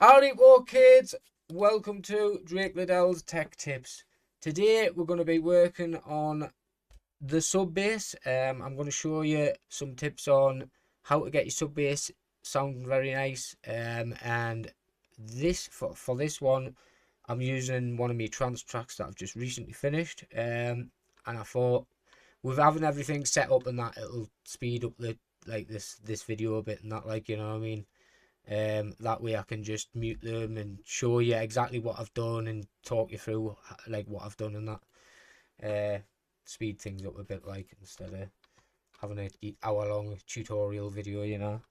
Howdy, well, kids. Welcome to Drake Liddell's Tech Tips. Today we're going to be working on the sub bass. I'm going to show you some tips on how to get your sub bass sounding very nice. And this for this one, I'm using one of my trance tracks that I've just recently finished. And I thought with having everything set up and that, it'll speed up the this video a bit and that, like, you know what I mean. That way I can just mute them and show you exactly what I've done and talk you through like what I've done and that. Speed things up a bit, like, instead of having an hour-long tutorial video, you know.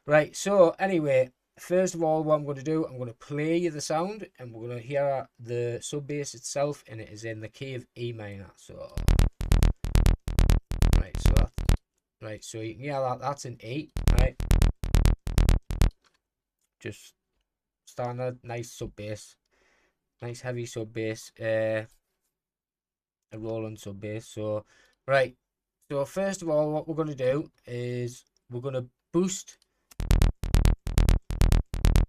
Right, so anyway, first of all, what I'm going to do, I'm going to play you the sound and we're going to hear the sub bass itself, and it is in the key of E minor. So so you can hear that that's an E, right? Just standard, nice sub bass, nice heavy sub bass, a rolling sub bass. So right, so first of all, what we're going to do is we're going to boost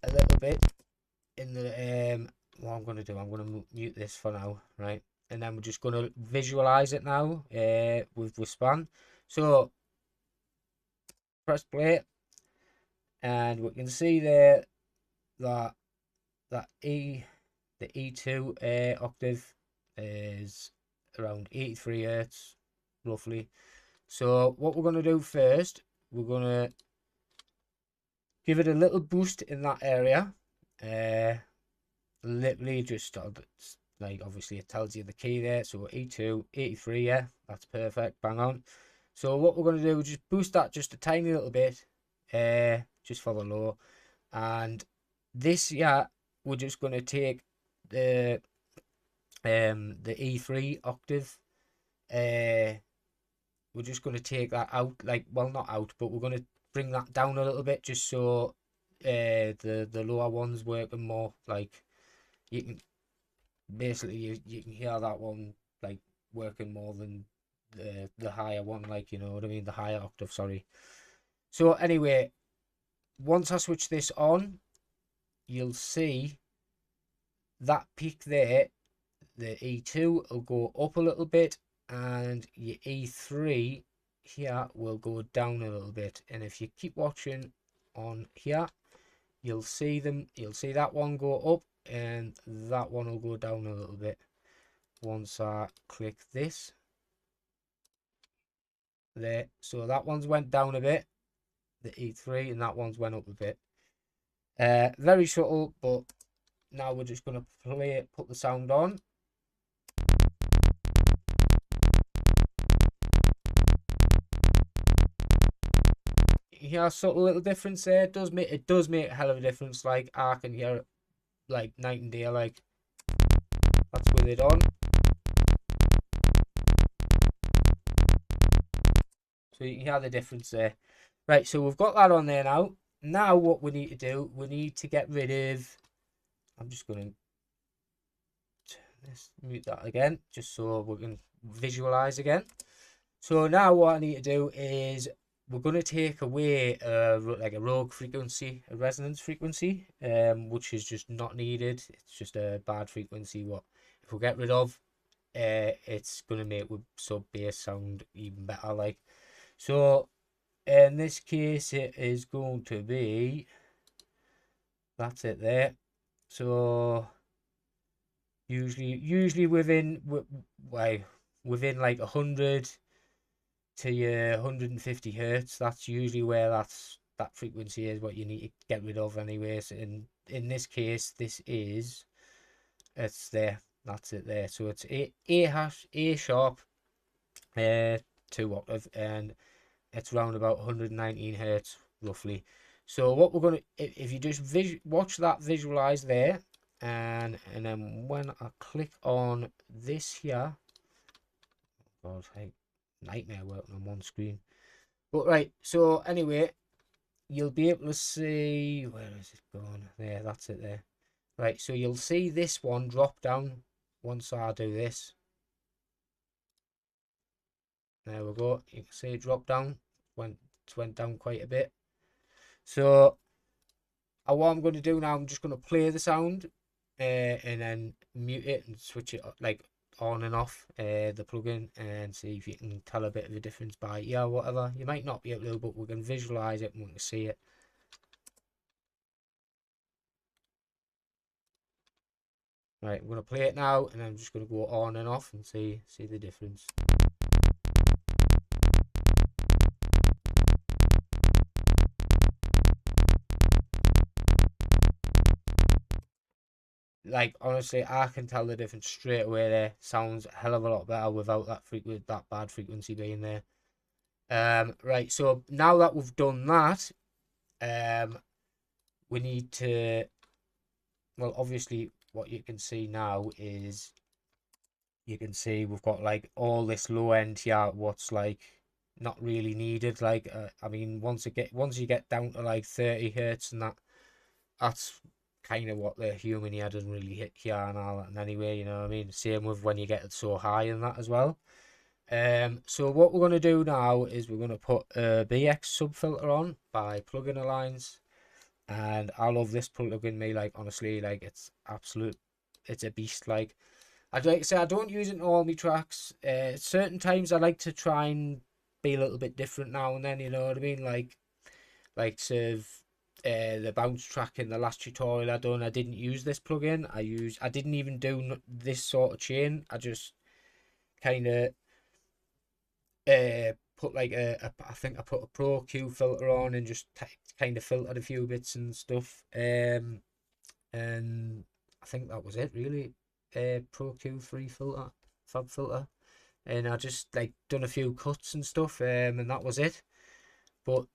a little bit in the what I'm going to do, I'm going to mute this for now, right? And then we're just going to visualize it now with span. So press play, and we can see there that the E2 octave is around 83 hertz roughly. So what we're going to do first, we're going to give it a little boost in that area. Literally just like, obviously it tells you the key there, so E2 83, yeah, that's perfect, bang on. So what we're going to do, just boost that just a tiny little bit, just for the low. And this, yeah, we're just going to take the E3 octave. We're just going to take that out, like, well, not out, but we're going to bring that down a little bit, just so the lower ones working more. Like, you can basically you can hear that one like working more than the higher one, like, you know what I mean, the higher octave, sorry. So anyway, once I switch this on, you'll see that peak there, the E2 will go up a little bit, and your E3 here will go down a little bit. And if you keep watching on here, you'll see that one go up and that one will go down a little bit. Once I click this there, so that one's went down a bit, the E3, and that one's went up a bit. Very subtle, but now we're just going to play it, put the sound on. You hear a subtle little difference there. It does make a hell of a difference. Like, I can hear it like night and day. Like, that's with it on. So you can hear the difference there. Right, so we've got that on there now. Now what we need to do, we need to get rid of, I'm just going to mute that again, just so we can visualize again. So now what I need to do is we're going to take away like a rogue frequency, a resonance frequency, which is just not needed. It's just a bad frequency. What if we get rid of, it's going to make the sub bass sound even better. Like, so in this case, it is going to be, that's it there. So usually within like 100 to your 150 hertz, that's usually where that frequency is what you need to get rid of anyways. And in this case, it's there, that's it there. So it's A sharp, 2 octave, and it's around about 119 hertz roughly. So what we're going to, if you just watch that visualize there, and then when I click on this here, God, hey, nightmare working on one screen. But right, so anyway, you'll be able to see, where is it going? There, that's it there. Right, so you'll see this one drop down once I do this. There we go. You can see it drop down. Went down quite a bit. So And what I'm going to do now, I'm just going to play the sound and then mute it and switch it like on and off the plugin and see if you can tell a bit of a difference by ear or whatever. You might not be able to, but we can visualize it and we can see it. Right, I'm going to play it now and I'm just going to go on and off and see the difference. Like honestly, I can tell the difference straight away. There sounds a hell of a lot better without that bad frequency being there. Right, so now that we've done that, we need to, well, obviously what you can see now is you can see we've got like all this low end here, what's like not really needed. Like I mean, once you get down to like 30 hertz and that's kind of what the human ear doesn't really hit here and all that. And anyway, you know what I mean. Same with when you get it so high and that as well. So what we're gonna do now is we're gonna put a BX subfilter on by Plugin Alliance, and I love this plugin. Me, like honestly, like it's a beast. Like I'd like to say I don't use it in all my tracks. Certain times I like to try and be a little bit different now and then. You know what I mean? Like sort of the bounce track in the last tutorial I done, I didn't use this plugin. I didn't even do this sort of chain. I just kind of put like I think I put a Pro Q filter on and just kind of filtered a few bits and stuff. And I think that was it really. Pro Q3 filter, fab filter, and I just like done a few cuts and stuff. And that was it. But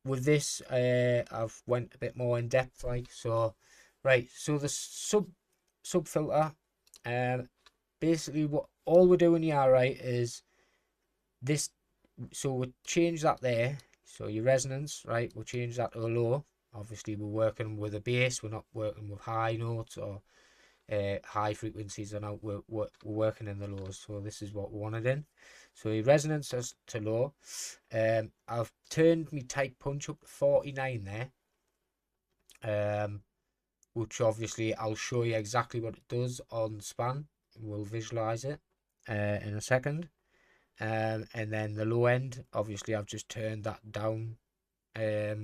with this, I've went a bit more in depth, like so. Right, so the sub filter, basically what all we're doing here, right, is this. So we change that there. So your resonance, right, we'll change that to a low. Obviously, we're working with a bass. We're not working with high notes or high frequencies. And now we're working in the lows. So this is what we wanted in. So your resonance is to low. I've turned my tight punch up to 49 there. Which obviously I'll show you exactly what it does on span. We'll visualize it in a second. And then the low end, obviously I've just turned that down a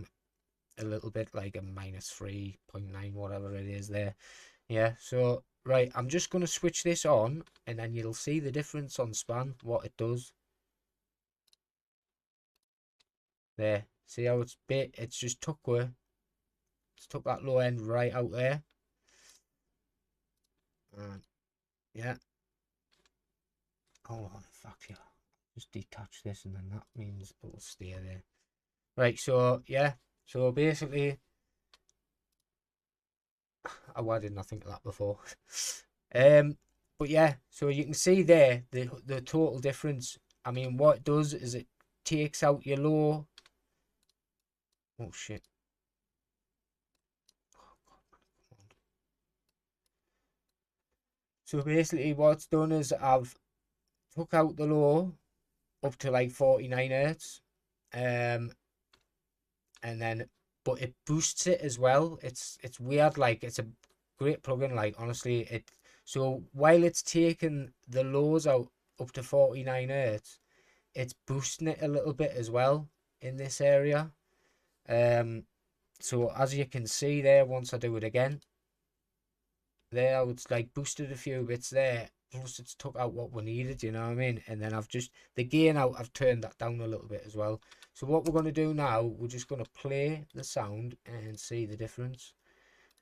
little bit, like a -3.9, whatever it is there. Yeah, so right, I'm just going to switch this on and then you'll see the difference on span, what it does. There, see how it's just took that low end right out there. Yeah. Hold on, fuck yeah. Just detach this and then that means it'll stay there. Right, so yeah, so basically, why didn't I think of that before? But yeah, so you can see there the total difference. I mean, what it does is it takes out your low. Oh shit. So basically, what's done is I've took out the low up to like 49 hertz, and then but it boosts it as well. It's weird, like it's a great plugin, like honestly. So while it's taking the lows out up to 49 hertz, it's boosting it a little bit as well in this area. So as you can see there, once I do it again, there it's like boosted a few bits there, plus it's took out what we needed, you know what I mean? And then I've just the gain out, I've turned that down a little bit as well. So what we're going to do now, we're just going to play the sound and see the difference.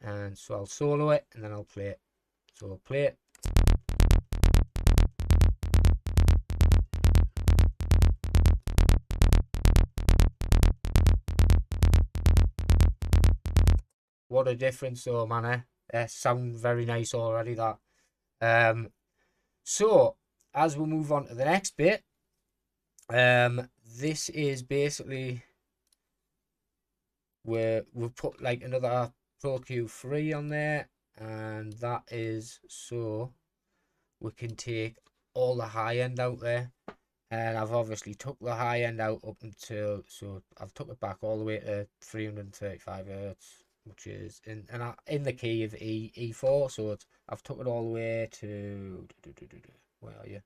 And so I'll solo it and then I'll play it. So I'll play it. What a difference though, man. Sound very nice already, that. So as we move on to the next bit, this is basically where we've put like another Pro Q3 on there, and that is so we can take all the high end out there. And I've obviously took the high end out up until, so I've took it back all the way to 335 hertz, which is in the key of E4. So I've took it all the way to where are you?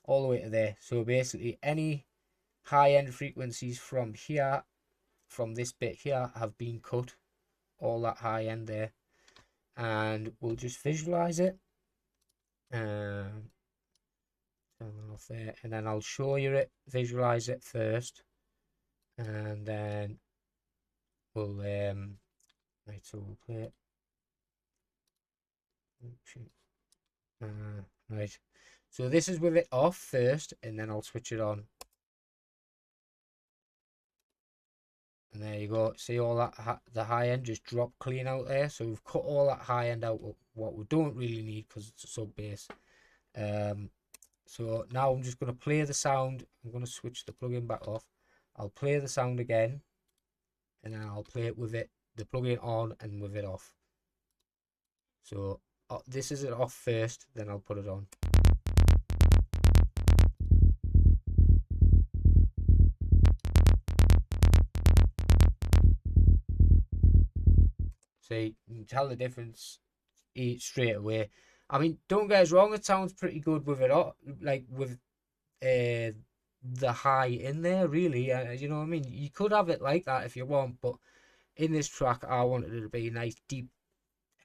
All the way to there. So basically, any high end frequencies from here, from this bit here, have been cut. All that high end there, and we'll just visualize it. Off there, and then I'll show you it, visualize it first, and then we'll right, so we'll play it. Right, so this is with it off first, and then I'll switch it on, and there you go. See all that the high end just dropped clean out there. So we've cut all that high end out, what we don't really need because it's a sub bass. So now I'm just going to play the sound. I'm going to switch the plugin back off. I'll play the sound again, and then I'll play it with the plugin on and with it off. So this is it off first, then I'll put it on. See, you can tell the difference straight away. I mean, don't get us wrong, it sounds pretty good with it all, like with the high in there, really. You know what I mean? You could have it like that if you want, but in this track, I wanted it to be nice, deep,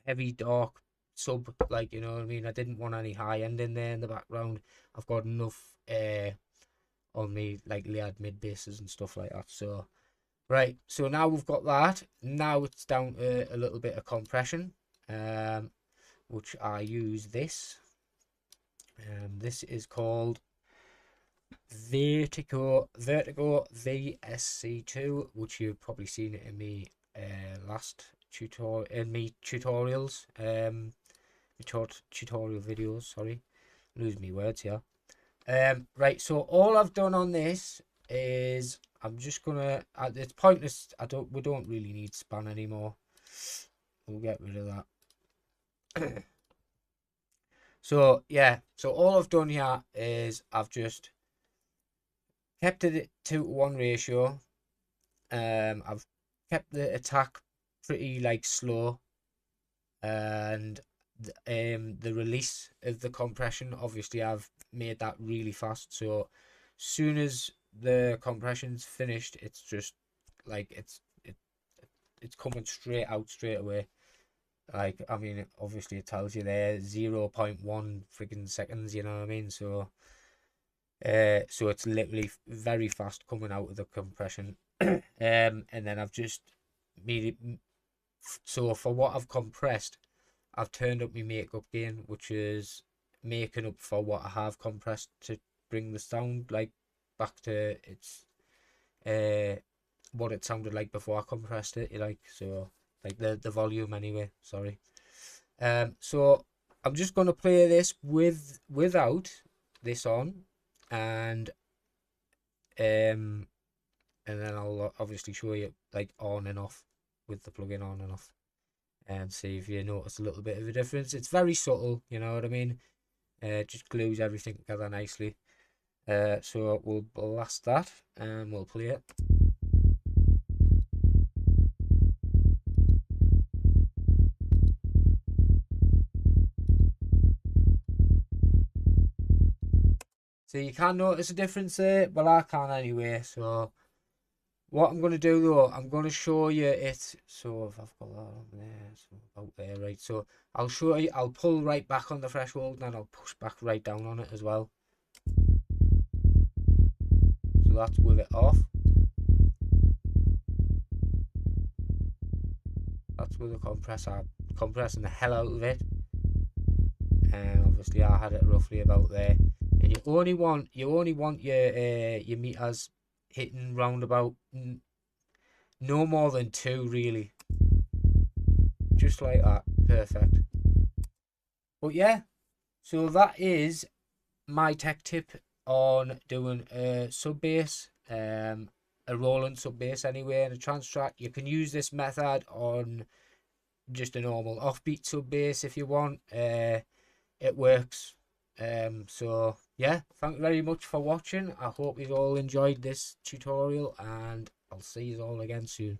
heavy, dark sub, like, you know what I mean? I didn't want any high end in there in the background. I've got enough on me, like layered mid basses and stuff like that. So, right, so now we've got that. Now it's down to a little bit of compression, which I use this. This is called Vertigo VSC2, which you've probably seen it in me last tutorial, in me tutorials, tutorial videos. Sorry, lose me words here. Right, so all I've done on this is I'm just gonna. It's pointless. We don't really need span anymore. We'll get rid of that. So yeah, so all I've done here is I've just kept it 2-to-1 ratio. I've kept the attack pretty like slow, and the release of the compression, obviously I've made that really fast. So soon as the compression's finished, it's just like it's coming straight out straight away. Like, I mean, obviously it tells you there 0.1 freaking seconds, you know what I mean? So so it's literally very fast coming out of the compression. And then I've just made it so for what I've compressed, I've turned up my makeup gain, which is making up for what I have compressed to bring the sound like back to its what it sounded like before I compressed it, like, so like the volume anyway, sorry. So I'm just gonna play this without this on, and then I'll obviously show you like on and off with the plugin on and off, and see if you notice a little bit of a difference. It's very subtle, you know what I mean? Just glues everything together nicely. So we'll blast that and we'll play it. So you can notice a difference there, but I can anyway. So what I'm going to do though, I'm going to show you it. So if I've got that on there, so about there, right? So I'll show you, I'll pull right back on the threshold, and then I'll push back right down on it as well. So that's with it off. That's with the compressor, compressing the hell out of it. And obviously I had it roughly about there. And you only want your meters hitting round about no more than 2 really, just like that, perfect. But yeah, so that is my tech tip on doing a sub bass, a Roland sub bass anyway, and a trance track. You can use this method on just a normal offbeat sub bass if you want. It works. So yeah, thank you very much for watching. I hope you've all enjoyed this tutorial, and I'll see you all again soon.